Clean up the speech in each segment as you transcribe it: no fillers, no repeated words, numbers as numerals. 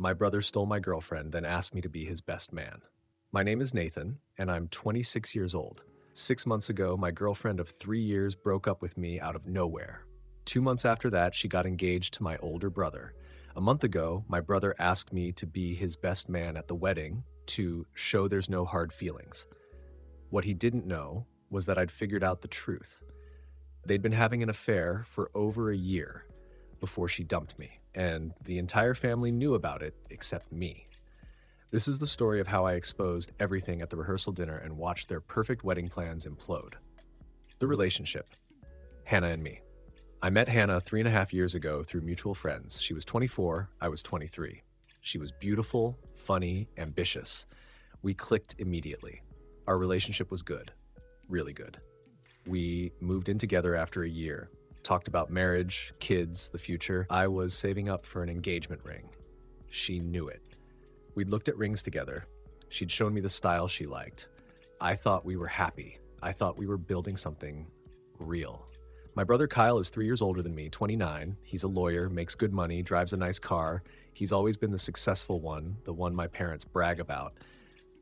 My brother stole my girlfriend, then asked me to be his best man. My name is Nathan, and I'm 26 years old. 6 months ago, my girlfriend of 3 years broke up with me out of nowhere. 2 months after that, she got engaged to my older brother. A month ago, my brother asked me to be his best man at the wedding to show there's no hard feelings. What he didn't know was that I'd figured out the truth. They'd been having an affair for over a year before she dumped me, and the entire family knew about it except me. This is the story of how I exposed everything at the rehearsal dinner and watched their perfect wedding plans implode. The relationship. Hannah and me. I met Hannah 3.5 years ago through mutual friends. She was 24, I was 23. She was beautiful, funny, ambitious. We clicked immediately. Our relationship was good, really good. We moved in together after a year, talked about marriage, kids, the future. I was saving up for an engagement ring. She knew it. We'd looked at rings together. She'd shown me the style she liked. I thought we were happy. I thought we were building something real. My brother Kyle is 3 years older than me, 29. He's a lawyer, makes good money, drives a nice car. He's always been the successful one, the one my parents brag about.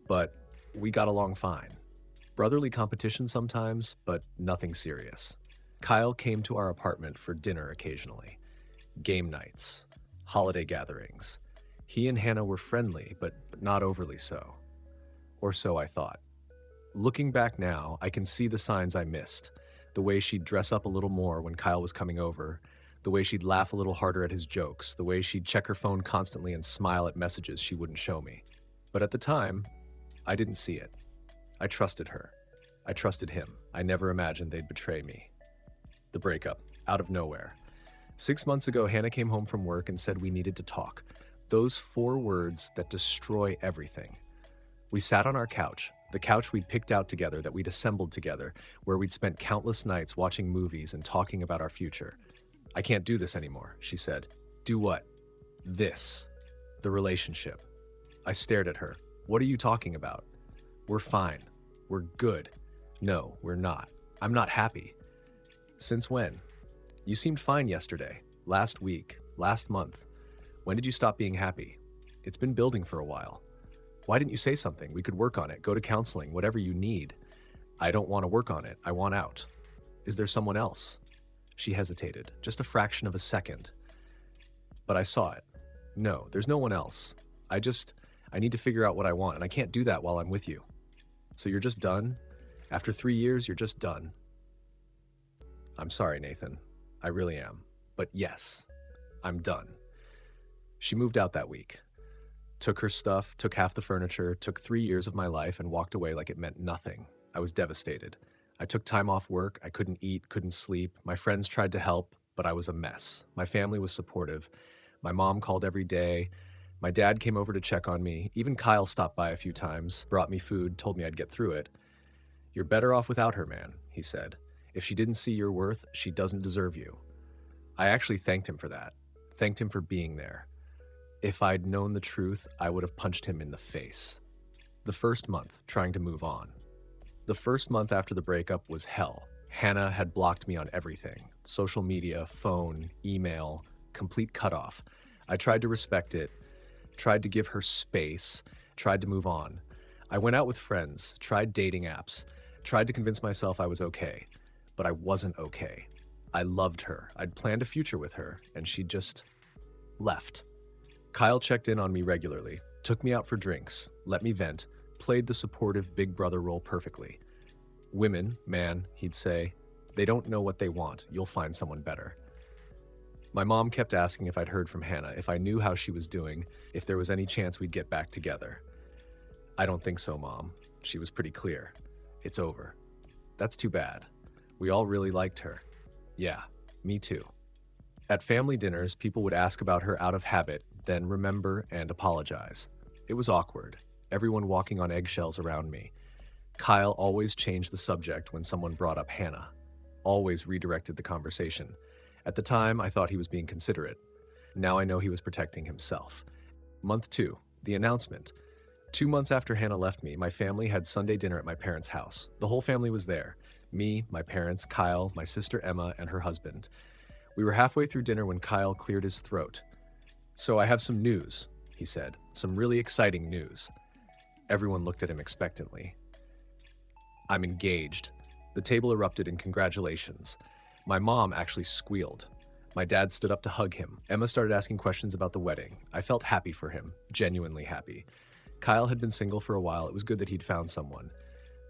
But we got along fine. Brotherly competition sometimes, but nothing serious. Kyle came to our apartment for dinner occasionally. Game nights, holiday gatherings. He and Hannah were friendly, but not overly so. Or so I thought. Looking back now, I can see the signs I missed. The way she'd dress up a little more when Kyle was coming over, the way she'd laugh a little harder at his jokes, the way she'd check her phone constantly and smile at messages she wouldn't show me. But at the time, I didn't see it. I trusted her. I trusted him. I never imagined they'd betray me. The breakup, out of nowhere. 6 months ago, Hannah came home from work and said we needed to talk. Those 4 words that destroy everything. We sat on our couch, the couch we'd picked out together, that we'd assembled together, where we'd spent countless nights watching movies and talking about our future. I can't do this anymore, she said. Do what? This. The relationship. I stared at her. What are you talking about? We're fine. We're good. No, we're not. I'm not happy. Since when? You seemed fine yesterday, last week, last month. When did you stop being happy? It's been building for a while. Why didn't you say something? We could work on it, go to counseling, whatever you need. I don't want to work on it. I want out. Is there someone else? She hesitated, just a fraction of a second. But I saw it. No, there's no one else. I need to figure out what I want, and I can't do that while I'm with you. So you're just done? After 3 years, you're just done? I'm sorry, Nathan. I really am. But yes, I'm done. She moved out that week. Took her stuff, took half the furniture, took 3 years of my life and walked away like it meant nothing. I was devastated. I took time off work. I couldn't eat, couldn't sleep. My friends tried to help, but I was a mess. My family was supportive. My mom called every day. My dad came over to check on me. Even Kyle stopped by a few times, brought me food, told me I'd get through it. You're better off without her, man, he said. If she didn't see your worth, she doesn't deserve you. I actually thanked him for that. Thanked him for being there. If I'd known the truth, I would have punched him in the face. The first month, trying to move on. The first month after the breakup was hell. Hannah had blocked me on everything. Social media, phone, email, complete cutoff. I tried to respect it, tried to give her space, tried to move on. I went out with friends, tried dating apps, tried to convince myself I was okay, but I wasn't okay. I loved her. I'd planned a future with her, and she just left. Kyle checked in on me regularly, took me out for drinks, let me vent, played the supportive big brother role perfectly. Women, man, he'd say, they don't know what they want. You'll find someone better. My mom kept asking if I'd heard from Hannah, if I knew how she was doing, if there was any chance we'd get back together. I don't think so, Mom. She was pretty clear. It's over. That's too bad. We all really liked her. Yeah, me too. At family dinners, people would ask about her out of habit, then remember and apologize. It was awkward, everyone walking on eggshells around me. Kyle always changed the subject when someone brought up Hannah, always redirected the conversation. At the time, I thought he was being considerate. Now I know he was protecting himself. Month 2, the announcement. 2 months after Hannah left me, my family had Sunday dinner at my parents' house. The whole family was there. Me, my parents, Kyle, my sister Emma, and her husband. We were halfway through dinner when Kyle cleared his throat. So I have some news, he said. Some really exciting news. Everyone looked at him expectantly. I'm engaged. The table erupted in congratulations. My mom actually squealed. My dad stood up to hug him. Emma started asking questions about the wedding. I felt happy for him, genuinely happy. Kyle had been single for a while. It was good that he'd found someone.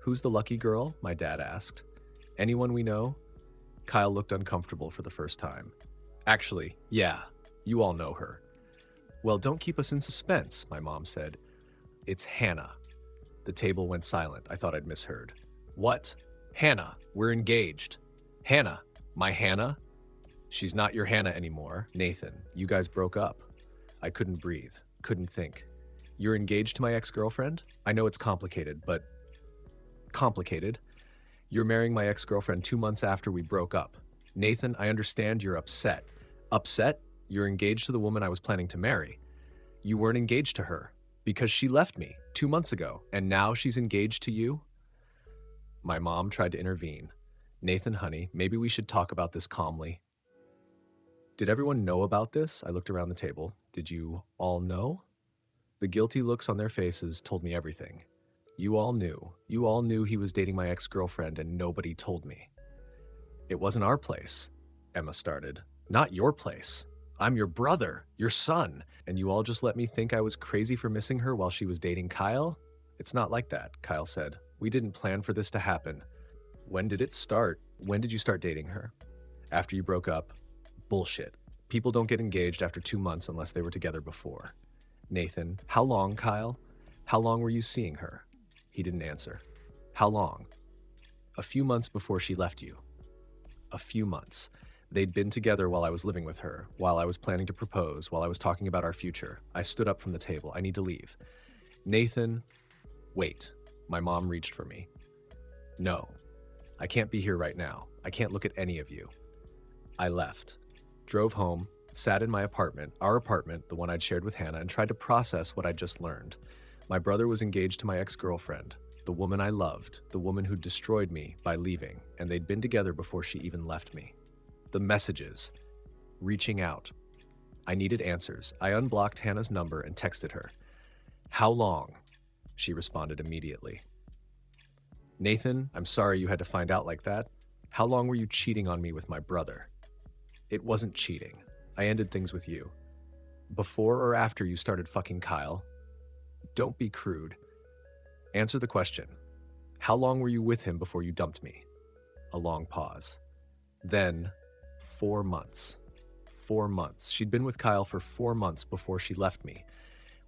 Who's the lucky girl? My dad asked. Anyone we know? Kyle looked uncomfortable for the first time. Actually, yeah, you all know her. Well, don't keep us in suspense, my mom said. It's Hannah. The table went silent. I thought I'd misheard. What? Hannah, we're engaged. Hannah, my Hannah? She's not your Hannah anymore. Nathan, you guys broke up. I couldn't breathe, couldn't think. You're engaged to my ex-girlfriend? I know it's complicated, but... Complicated? You're marrying my ex-girlfriend 2 months after we broke up. Nathan, I understand you're upset. Upset? You're engaged to the woman I was planning to marry. You weren't engaged to her because she left me 2 months ago, and now she's engaged to you? My mom tried to intervene. Nathan, honey, maybe we should talk about this calmly. Did everyone know about this? I looked around the table. Did you all know? The guilty looks on their faces told me everything. You all knew. You all knew he was dating my ex-girlfriend and nobody told me. It wasn't our place, Emma started. Not your place. I'm your brother, your son, and you all just let me think I was crazy for missing her while she was dating Kyle? It's not like that, Kyle said. We didn't plan for this to happen. When did it start? When did you start dating her? After you broke up? Bullshit. People don't get engaged after 2 months unless they were together before. Nathan, how long, Kyle? How long were you seeing her? He didn't answer. How long? A few months before she left you. A few months. They'd been together while I was living with her, while I was planning to propose, while I was talking about our future. I stood up from the table. I need to leave. Nathan, wait. My mom reached for me. No, I can't be here right now. I can't look at any of you. I left. Drove home, sat in my apartment, our apartment, the one I'd shared with Hannah, and tried to process what I'd just learned. My brother was engaged to my ex-girlfriend, the woman I loved, the woman who destroyed me by leaving, and they'd been together before she even left me. The messages. Reaching out. I needed answers. I unblocked Hannah's number and texted her. How long? She responded immediately. Nathan, I'm sorry you had to find out like that. How long were you cheating on me with my brother? It wasn't cheating. I ended things with you. Before or after you started fucking Kyle? Don't be crude. Answer the question. How long were you with him before you dumped me? A long pause. Then, 4 months. 4 months. She'd been with Kyle for 4 months before she left me,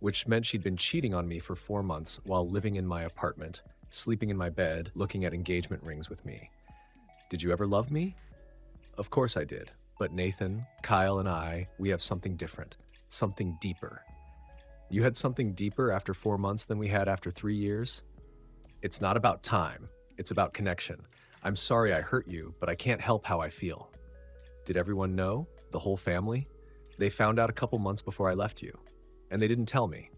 which meant she'd been cheating on me for 4 months while living in my apartment, sleeping in my bed, looking at engagement rings with me. Did you ever love me? Of course I did. But Nathan, Kyle, and I, we have something different, something deeper. You had something deeper after 4 months than we had after 3 years? It's not about time. It's about connection. I'm sorry I hurt you, but I can't help how I feel. Did everyone know? The whole family? They found out a couple months before I left you, and they didn't tell me.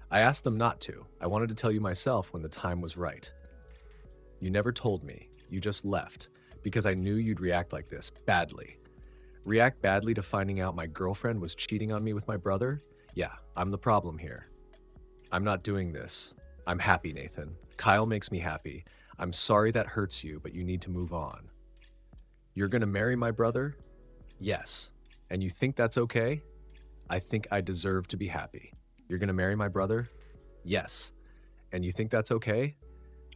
I asked them not to. I wanted to tell you myself when the time was right. You never told me. You just left, because I knew you'd react like this, badly. React badly to finding out my girlfriend was cheating on me with my brother? Yeah, I'm the problem here. I'm not doing this. I'm happy, Nathan. Kyle makes me happy. I'm sorry that hurts you, but you need to move on. You're gonna marry my brother? Yes. And you think that's okay? I think I deserve to be happy. You're gonna marry my brother? Yes. And you think that's okay?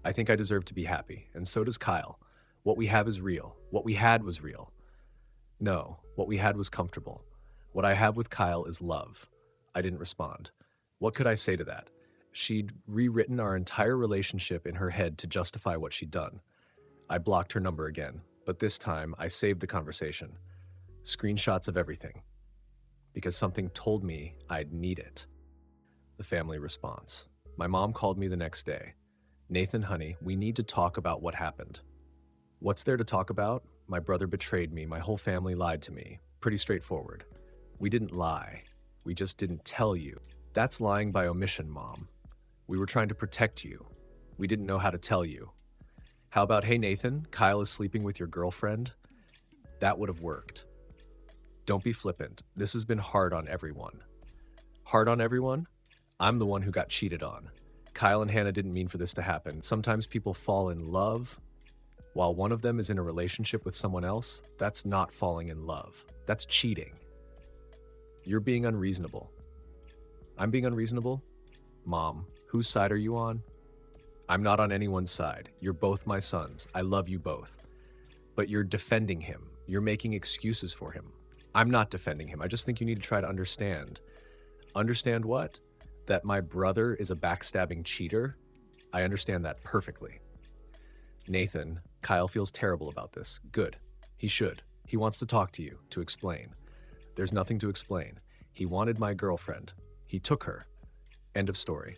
I think I deserve to be happy, and so does Kyle. What we have is real. What we had was real. No, what we had was comfortable. What I have with Kyle is love. I didn't respond. What could I say to that? She'd rewritten our entire relationship in her head to justify what she'd done. I blocked her number again, but this time I saved the conversation. Screenshots of everything. Because something told me I'd need it. The family response. My mom called me the next day. Nathan, honey, we need to talk about what happened. What's there to talk about? My brother betrayed me. My whole family lied to me. Pretty straightforward. We didn't lie. We just didn't tell you. That's lying by omission, Mom. We were trying to protect you. We didn't know how to tell you. How about, hey, Nathan, Kyle is sleeping with your girlfriend? That would have worked. Don't be flippant. This has been hard on everyone. Hard on everyone? I'm the one who got cheated on. Kyle and Hannah didn't mean for this to happen. Sometimes people fall in love while one of them is in a relationship with someone else. That's not falling in love. That's cheating. You're being unreasonable. I'm being unreasonable? Mom, whose side are you on? I'm not on anyone's side. You're both my sons. I love you both. But you're defending him. You're making excuses for him. I'm not defending him. I just think you need to try to understand. Understand what? That my brother is a backstabbing cheater? I understand that perfectly. Nathan, Kyle feels terrible about this. Good. He should. He wants to talk to you, to explain. There's nothing to explain. He wanted my girlfriend. He took her. End of story.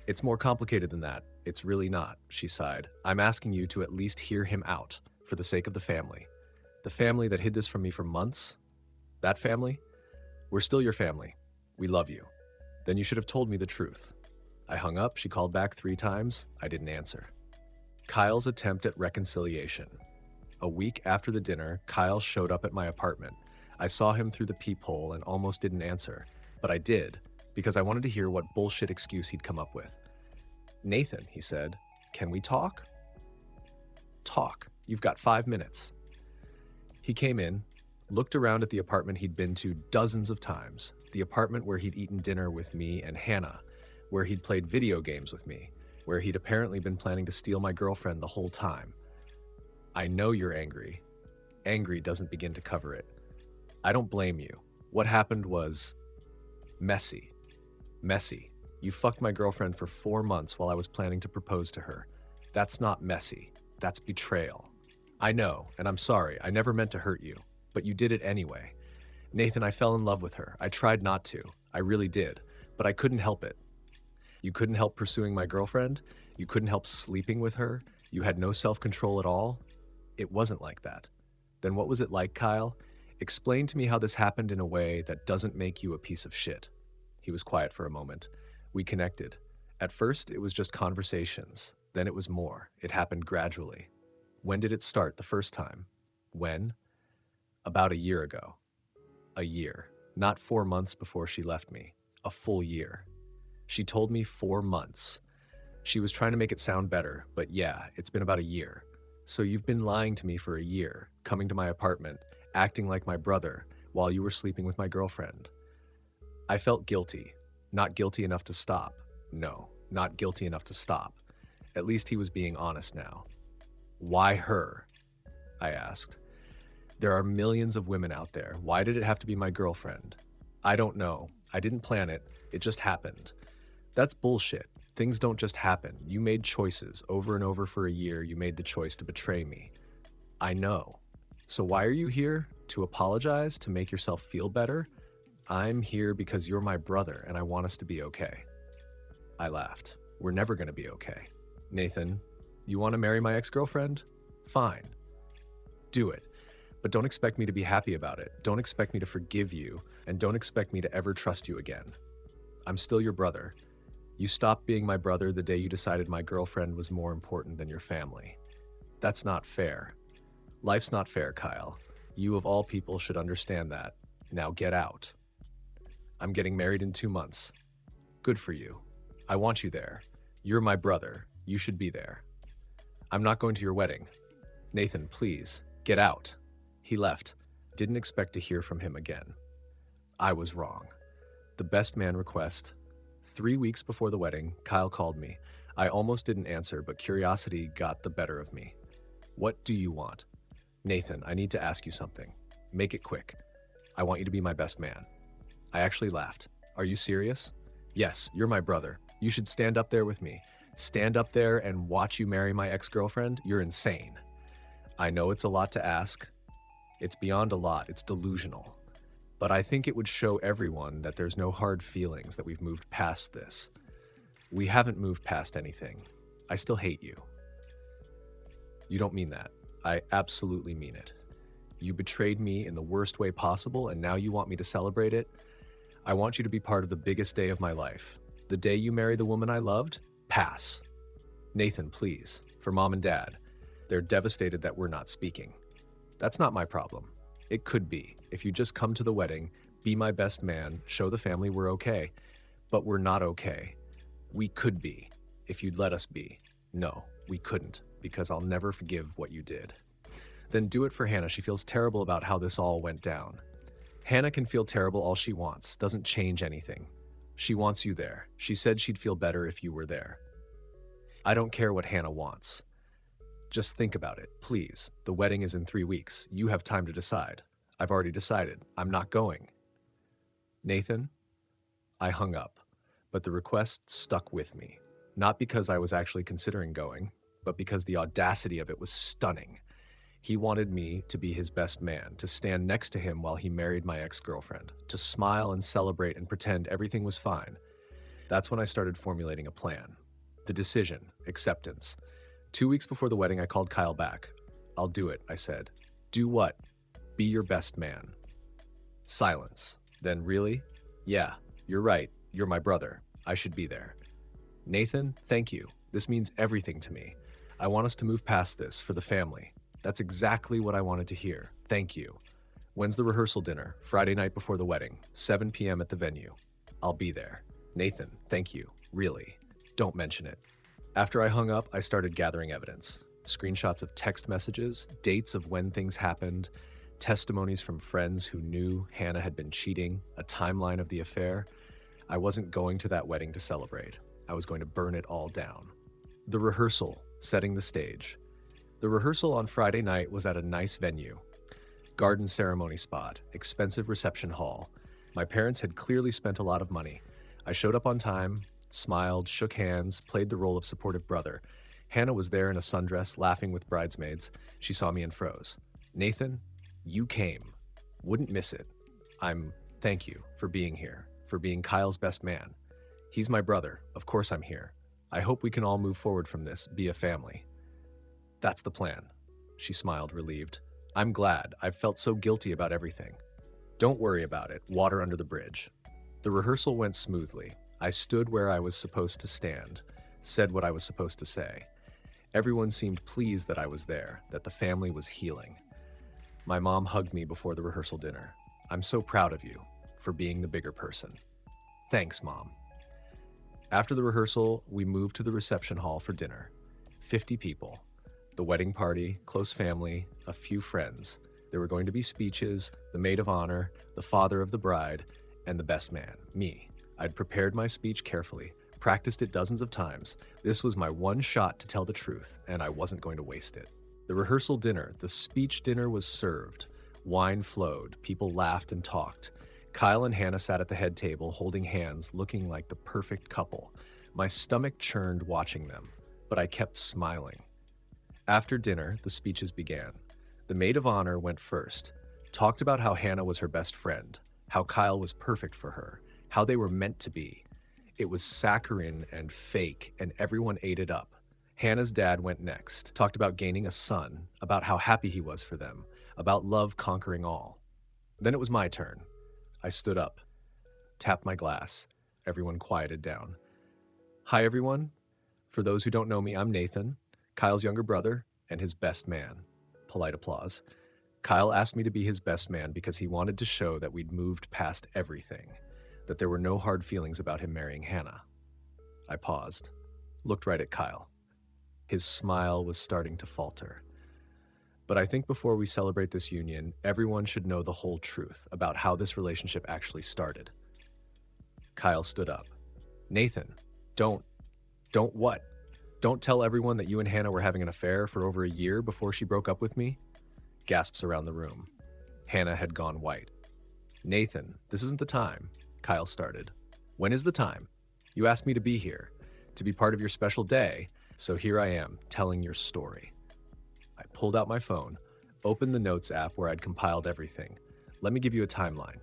It's more complicated than that. It's really not, she sighed. I'm asking you to at least hear him out, for the sake of the family. The family that hid this from me for months? That family? We're still your family. We love you. Then you should have told me the truth. I hung up. She called back 3 times. I didn't answer. Kyle's attempt at reconciliation. A week after the dinner, Kyle showed up at my apartment. I saw him through the peephole and almost didn't answer, but I did, because I wanted to hear what bullshit excuse he'd come up with. Nathan, he said, can we talk? Talk. You've got 5 minutes. He came in, looked around at the apartment he'd been to dozens of times, the apartment where he'd eaten dinner with me and Hannah, where he'd played video games with me, where he'd apparently been planning to steal my girlfriend the whole time. I know you're angry. Angry doesn't begin to cover it. I don't blame you. What happened was messy. Messy. You fucked my girlfriend for 4 months while I was planning to propose to her. That's not messy. That's betrayal. I know, and I'm sorry. I never meant to hurt you, but you did it anyway. Nathan, I fell in love with her. I tried not to. I really did, but I couldn't help it. You couldn't help pursuing my girlfriend? You couldn't help sleeping with her? You had no self-control at all? It wasn't like that. Then what was it like, Kyle? Explain to me how this happened in a way that doesn't make you a piece of shit. He was quiet for a moment. We connected. At first, it was just conversations. Then it was more. It happened gradually. When did it start the first time? When? About a year ago. A year. Not 4 months before she left me. A full year. She told me 4 months. She was trying to make it sound better, but yeah, it's been about a year. So you've been lying to me for a year, coming to my apartment, acting like my brother, while you were sleeping with my girlfriend. I felt guilty. Not guilty enough to stop. No, not guilty enough to stop. At least he was being honest now. Why her? I asked. There are millions of women out there. Why did it have to be my girlfriend? I don't know. I didn't plan it. It just happened. That's bullshit. Things don't just happen. You made choices. Over and over for a year, you made the choice to betray me. I know. So why are you here? To apologize? To make yourself feel better? I'm here because you're my brother and I want us to be okay. I laughed. We're never going to be okay. Nathan, you want to marry my ex-girlfriend? Fine. Do it. But don't expect me to be happy about it. Don't expect me to forgive you, and don't expect me to ever trust you again. I'm still your brother. You stopped being my brother the day you decided my girlfriend was more important than your family. That's not fair. Life's not fair, Kyle. You of all people should understand that. Now get out. I'm getting married in 2 months. Good for you. I want you there. You're my brother. You should be there. I'm not going to your wedding. Nathan, please, get out. He left. Didn't expect to hear from him again. I was wrong. The best man request. 3 weeks before the wedding, Kyle called me. I almost didn't answer, but curiosity got the better of me. What do you want? Nathan, I need to ask you something. Make it quick. I want you to be my best man. I actually laughed. Are you serious? Yes, you're my brother. You should stand up there with me. Stand up there and watch you marry my ex-girlfriend? You're insane. I know it's a lot to ask. It's beyond a lot. It's delusional. But I think it would show everyone that there's no hard feelings, that we've moved past this. We haven't moved past anything. I still hate you. You don't mean that. I absolutely mean it. You betrayed me in the worst way possible, and now you want me to celebrate it? I want you to be part of the biggest day of my life. The day you marry the woman I loved? Pass. Nathan, please. For Mom and Dad. They're devastated that we're not speaking. That's not my problem. It could be. If you just come to the wedding, be my best man, show the family we're okay. But we're not okay. We could be, if you'd let us be. No, we couldn't, because I'll never forgive what you did. Then do it for Hannah. She feels terrible about how this all went down. Hannah can feel terrible all she wants, doesn't change anything. She wants you there. She said she'd feel better if you were there. I don't care what Hannah wants. Just think about it, please. The wedding is in 3 weeks. You have time to decide. I've already decided. I'm not going. Nathan, I hung up, but the request stuck with me. Not because I was actually considering going, but because the audacity of it was stunning. He wanted me to be his best man, to stand next to him while he married my ex-girlfriend, to smile and celebrate and pretend everything was fine. That's when I started formulating a plan. The decision, acceptance. 2 weeks before the wedding, I called Kyle back. I'll do it, I said. Do what? Be your best man. Silence. Then, really? Yeah, you're right. You're my brother. I should be there. Nathan, thank you. This means everything to me. I want us to move past this for the family. That's exactly what I wanted to hear. Thank you. When's the rehearsal dinner? Friday night before the wedding, 7 p.m. at the venue. I'll be there. Nathan, thank you. Really. Don't mention it. After I hung up, I started gathering evidence. Screenshots of text messages, dates of when things happened, testimonies from friends who knew Hannah had been cheating, a timeline of the affair. I wasn't going to that wedding to celebrate. I was going to burn it all down. The rehearsal, setting the stage. The rehearsal on Friday night was at a nice venue. Garden ceremony spot, expensive reception hall. My parents had clearly spent a lot of money. I showed up on time, smiled, shook hands, played the role of supportive brother. Hannah was there in a sundress, laughing with bridesmaids. She saw me and froze. Nathan, you came. Wouldn't miss it. Thank you for being here, for being Kyle's best man. He's my brother. Of course I'm here. I hope we can all move forward from this, be a family. That's the plan. She smiled, relieved. I'm glad. I've felt so guilty about everything. Don't worry about it. Water under the bridge. The rehearsal went smoothly. I stood where I was supposed to stand, said what I was supposed to say. Everyone seemed pleased that I was there, that the family was healing. My mom hugged me before the rehearsal dinner. I'm so proud of you for being the bigger person. Thanks, Mom. After the rehearsal, we moved to the reception hall for dinner. 50 people. The wedding party, close family, a few friends. There were going to be speeches, the maid of honor, the father of the bride, and the best man, me. I'd prepared my speech carefully, practiced it dozens of times. This was my one shot to tell the truth, and I wasn't going to waste it. The rehearsal dinner, the speech dinner was served. Wine flowed, people laughed and talked. Kyle and Hannah sat at the head table, holding hands, looking like the perfect couple. My stomach churned watching them, but I kept smiling. After dinner, the speeches began. The maid of honor went first, talked about how Hannah was her best friend, how Kyle was perfect for her, how they were meant to be. It was saccharine and fake, and everyone ate it up. Hannah's dad went next, talked about gaining a son, about how happy he was for them, about love conquering all. Then it was my turn. I stood up, tapped my glass. Everyone quieted down. Hi, everyone. For those who don't know me, I'm Nathan, Kyle's younger brother, and his best man. Polite applause. Kyle asked me to be his best man because he wanted to show that we'd moved past everything, that there were no hard feelings about him marrying Hannah. I paused, looked right at Kyle. His smile was starting to falter. But I think before we celebrate this union, everyone should know the whole truth about how this relationship actually started. Kyle stood up. Nathan, don't what? Don't tell everyone that you and Hannah were having an affair for over a year before she broke up with me? Gasps around the room. Hannah had gone white. Nathan, this isn't the time, Kyle started. When is the time? You asked me to be here, to be part of your special day, so here I am, telling your story. I pulled out my phone, opened the Notes app where I'd compiled everything. Let me give you a timeline.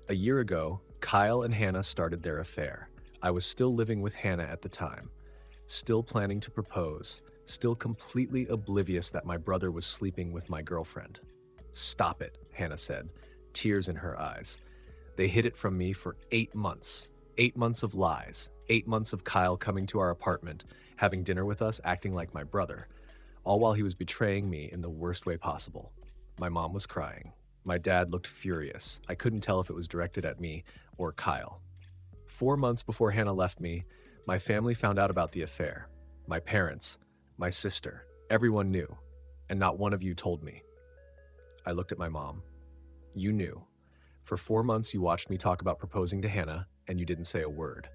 A year ago, Kyle and Hannah started their affair. I was still living with Hannah at the time, still planning to propose, still completely oblivious that my brother was sleeping with my girlfriend. Stop it, Hannah said, tears in her eyes. They hid it from me for 8 months. 8 months of lies. 8 months of Kyle coming to our apartment, having dinner with us, acting like my brother, all while he was betraying me in the worst way possible. My mom was crying. My dad looked furious. I couldn't tell if it was directed at me or Kyle. 4 months before Hannah left me, my family found out about the affair. My parents, my sister, everyone knew, and not one of you told me. I looked at my mom. You knew. For 4 months, you watched me talk about proposing to Hannah, and you didn't say a word.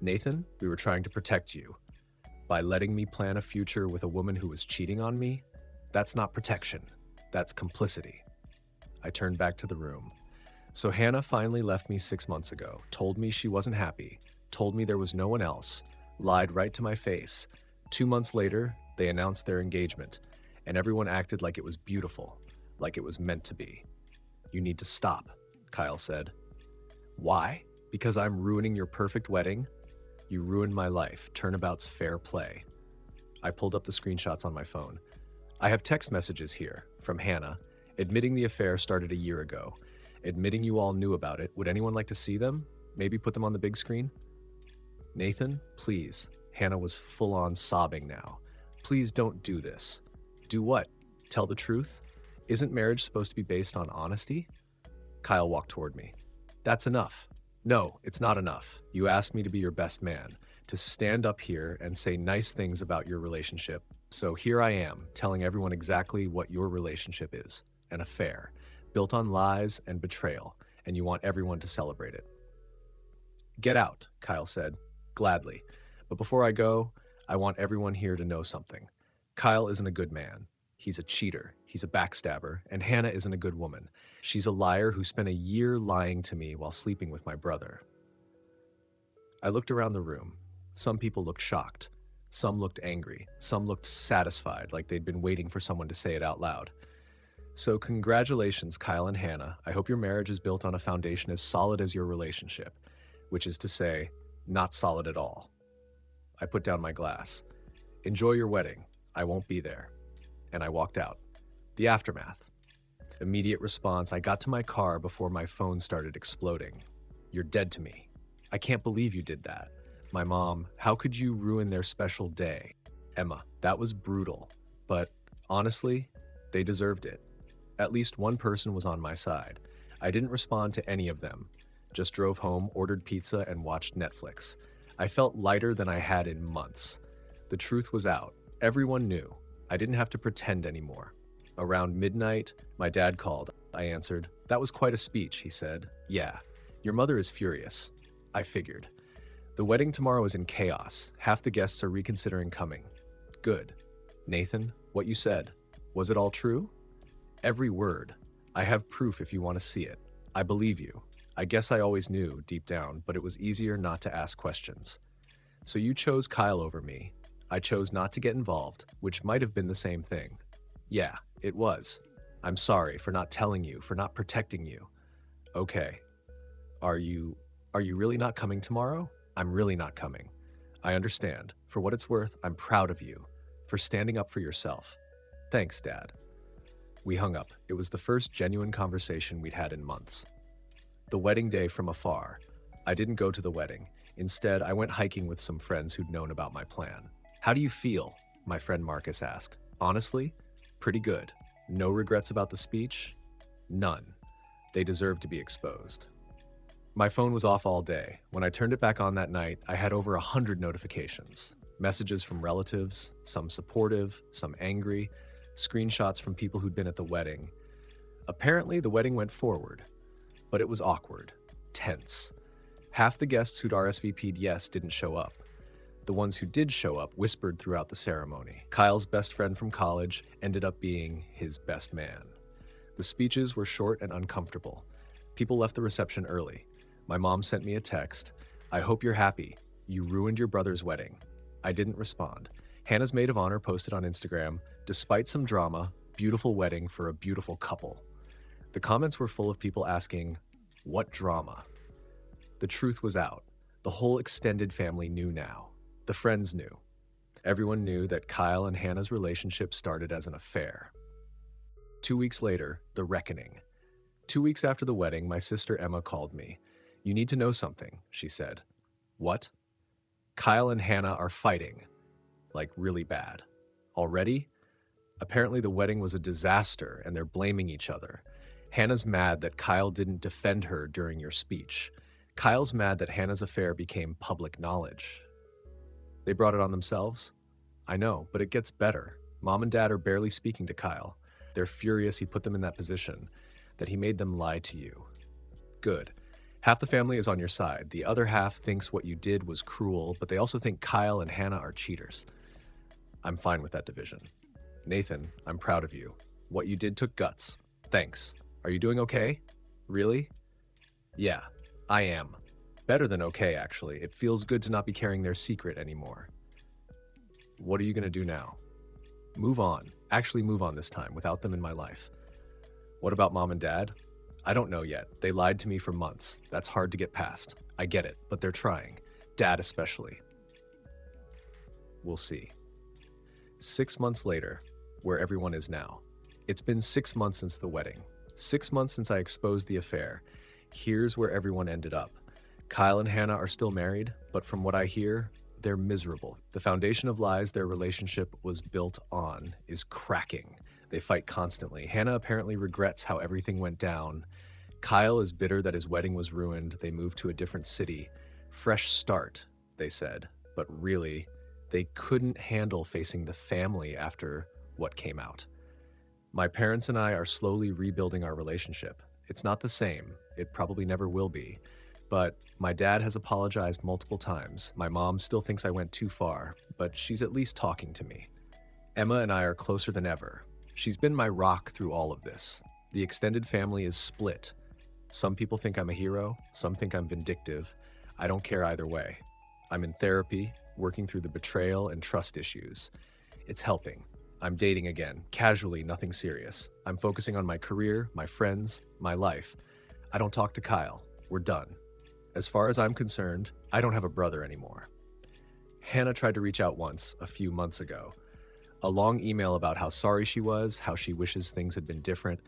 Nathan, we were trying to protect you. By letting me plan a future with a woman who was cheating on me, that's not protection. That's complicity. I turned back to the room. So Hannah finally left me 6 months ago, told me she wasn't happy, told me there was no one else, lied right to my face. 2 months later, they announced their engagement, and everyone acted like it was beautiful, like it was meant to be. You need to stop, Kyle said. Why? Because I'm ruining your perfect wedding? You ruined my life. Turnabout's fair play. I pulled up the screenshots on my phone. I have text messages here from Hannah, admitting the affair started a year ago, admitting you all knew about it. Would anyone like to see them? Maybe put them on the big screen? Nathan, please. Hannah was full on sobbing now. Please don't do this. Do what? Tell the truth? Isn't marriage supposed to be based on honesty? Kyle walked toward me. That's enough. No, it's not enough. You asked me to be your best man, to stand up here and say nice things about your relationship. So here I am, telling everyone exactly what your relationship is. An affair, built on lies and betrayal, and you want everyone to celebrate it. Get out, Kyle said, gladly. But before I go, I want everyone here to know something. Kyle isn't a good man. He's a cheater. He's a backstabber. And Hannah isn't a good woman. She's a liar who spent a year lying to me while sleeping with my brother. I looked around the room. Some people looked shocked. Some looked angry. Some looked satisfied, like they'd been waiting for someone to say it out loud. So congratulations, Kyle and Hannah. I hope your marriage is built on a foundation as solid as your relationship, which is to say, not solid at all. I put down my glass. Enjoy your wedding. I won't be there. And I walked out. The aftermath. Immediate response, I got to my car before my phone started exploding. You're dead to me. I can't believe you did that. My mom, how could you ruin their special day? Emma, that was brutal. But honestly, they deserved it. At least one person was on my side. I didn't respond to any of them. Just drove home, ordered pizza, and watched Netflix. I felt lighter than I had in months. The truth was out. Everyone knew. I didn't have to pretend anymore. Around midnight, my dad called. I answered. That was quite a speech, he said. Yeah, your mother is furious. I figured. The wedding tomorrow is in chaos. Half the guests are reconsidering coming. Good. Nathan, what you said, was it all true? Every word. I have proof if you want to see it. I believe you. I guess I always knew deep down, but it was easier not to ask questions. So you chose Kyle over me. I chose not to get involved, which might have been the same thing. Yeah, it was. I'm sorry for not telling you, for not protecting you. Okay. Are you really not coming tomorrow? I'm really not coming. I understand. For what it's worth, I'm proud of you for standing up for yourself. Thanks, Dad. We hung up. It was the first genuine conversation we'd had in months. The wedding day from afar. I didn't go to the wedding. Instead, I went hiking with some friends who'd known about my plan. How do you feel? My friend Marcus asked. Honestly, pretty good. No regrets about the speech? None. They deserve to be exposed. My phone was off all day. When I turned it back on that night, I had over 100 notifications. Messages from relatives, some supportive, some angry, screenshots from people who'd been at the wedding. Apparently, the wedding went forward, but it was awkward, tense. Half the guests who'd RSVP'd yes didn't show up. The ones who did show up whispered throughout the ceremony. Kyle's best friend from college ended up being his best man. The speeches were short and uncomfortable. People left the reception early. My mom sent me a text. I hope you're happy. You ruined your brother's wedding. I didn't respond. Hannah's maid of honor posted on Instagram, despite some drama, beautiful wedding for a beautiful couple. The comments were full of people asking, what drama? The truth was out. The whole extended family knew now. The friends knew. Everyone knew that Kyle and Hannah's relationship started as an affair. 2 weeks later, the reckoning. 2 weeks after the wedding, my sister Emma called me. You need to know something, she said. What? Kyle and Hannah are fighting. Like really bad. Already? Apparently the wedding was a disaster and they're blaming each other. Hannah's mad that Kyle didn't defend her during your speech. Kyle's mad that Hannah's affair became public knowledge. They brought it on themselves? I know, but it gets better. Mom and Dad are barely speaking to Kyle. They're furious he put them in that position, that he made them lie to you. Good. Half the family is on your side. The other half thinks what you did was cruel, but they also think Kyle and Hannah are cheaters. I'm fine with that division. Nathan, I'm proud of you. What you did took guts. Thanks. Are you doing okay? Really? Yeah, I am. Better than okay, actually. It feels good to not be carrying their secret anymore. What are you gonna do now? Move on. Actually move on this time, without them in my life. What about Mom and Dad? I don't know yet. They lied to me for months. That's hard to get past. I get it, but they're trying. Dad especially. We'll see. 6 months later, where everyone is now. It's been 6 months since the wedding. 6 months since I exposed the affair. Here's where everyone ended up. Kyle and Hannah are still married, but from what I hear, they're miserable. The foundation of lies their relationship was built on is cracking. They fight constantly. Hannah apparently regrets how everything went down. Kyle is bitter that his wedding was ruined. They moved to a different city. Fresh start, they said. But really, they couldn't handle facing the family after what came out. My parents and I are slowly rebuilding our relationship. It's not the same. It probably never will be. But my dad has apologized multiple times. My mom still thinks I went too far, but she's at least talking to me. Emma and I are closer than ever. She's been my rock through all of this. The extended family is split. Some people think I'm a hero, some think I'm vindictive. I don't care either way. I'm in therapy, working through the betrayal and trust issues. It's helping. I'm dating again, casually, nothing serious. I'm focusing on my career, my friends, my life. I don't talk to Kyle. We're done. As far as I'm concerned, I don't have a brother anymore. Hannah tried to reach out once, a few months ago. A long email about how sorry she was, how she wishes things had been different,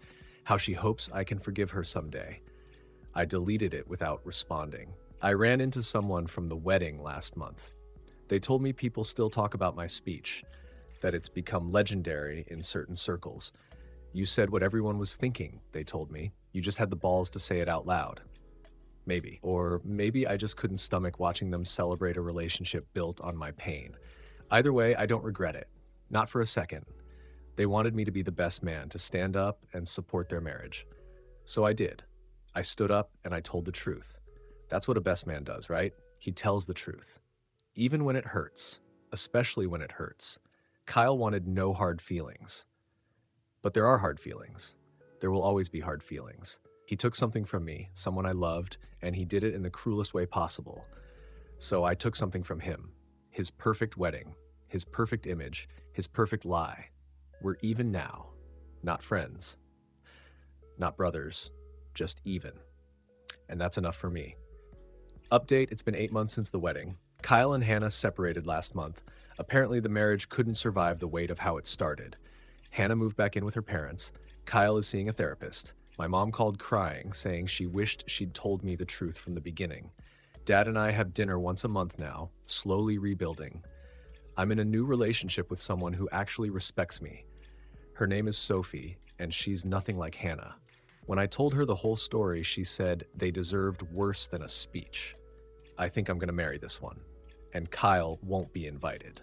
how she hopes I can forgive her someday. I deleted it without responding. I ran into someone from the wedding last month. They told me people still talk about my speech, that it's become legendary in certain circles. You said what everyone was thinking, they told me. You just had the balls to say it out loud. Maybe. Or maybe I just couldn't stomach watching them celebrate a relationship built on my pain. Either way, I don't regret it. Not for a second. They wanted me to be the best man, to stand up and support their marriage. So I did. I stood up and I told the truth. That's what a best man does, right? He tells the truth. Even when it hurts, especially when it hurts. Kyle wanted no hard feelings. But there are hard feelings. There will always be hard feelings. He took something from me, someone I loved, and he did it in the cruelest way possible. So I took something from him. His perfect wedding, his perfect image, his perfect lie. We're even now. Not friends. Not brothers. Just even. And that's enough for me. Update, it's been 8 months since the wedding. Kyle and Hannah separated last month. Apparently the marriage couldn't survive the weight of how it started. Hannah moved back in with her parents. Kyle is seeing a therapist. My mom called crying, saying she wished she'd told me the truth from the beginning. Dad and I have dinner once a month now, slowly rebuilding. I'm in a new relationship with someone who actually respects me. Her name is Sophie, and she's nothing like Hannah. When I told her the whole story, she said they deserved worse than a speech. I think I'm gonna marry this one, and Kyle won't be invited.